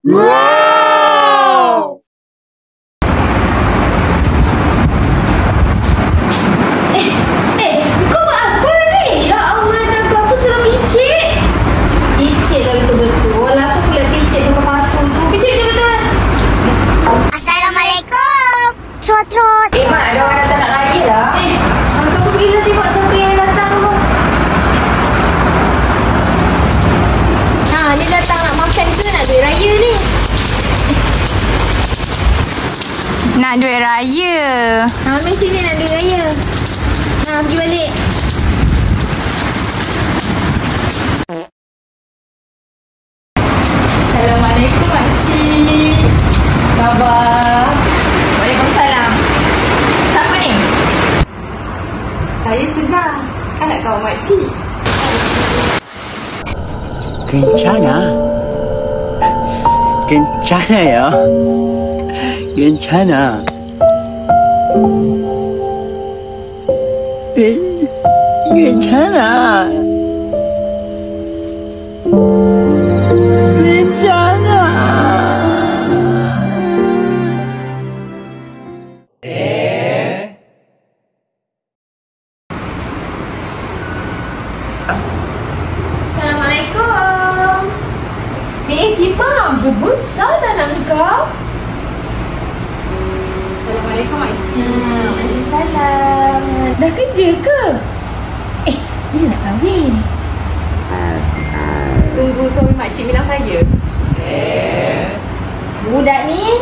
Wow! Kau buat apa ni? Ya Allah, aku suruh picit. Picit lah betul-betul. Aku pula picit pakai pasu tu. Picit betul-betul. Assalamualaikum. Trot-trot. Mak, ada orang datang nak raya lah. Kau pergi lah tengok siapa yang datang tu. Dia datang nak makan ke nak duit raya ni? Nak duit raya. Ambil sini nak duit raya. Pergi balik. Assalamualaikum makcik. Khabar? Waalaikumsalam. Siapa ni? Saya sedang. Anak kawan makcik. Kencana ya. Kencana. Kencana. Assalamualaikum. Timah, berbesar dah anak kau. Assalamualaikum makcik. Waalaikumsalam. Dah kerja ke? Bila nak kahwin? Tunggu suami makcik bilang saya. Budak ni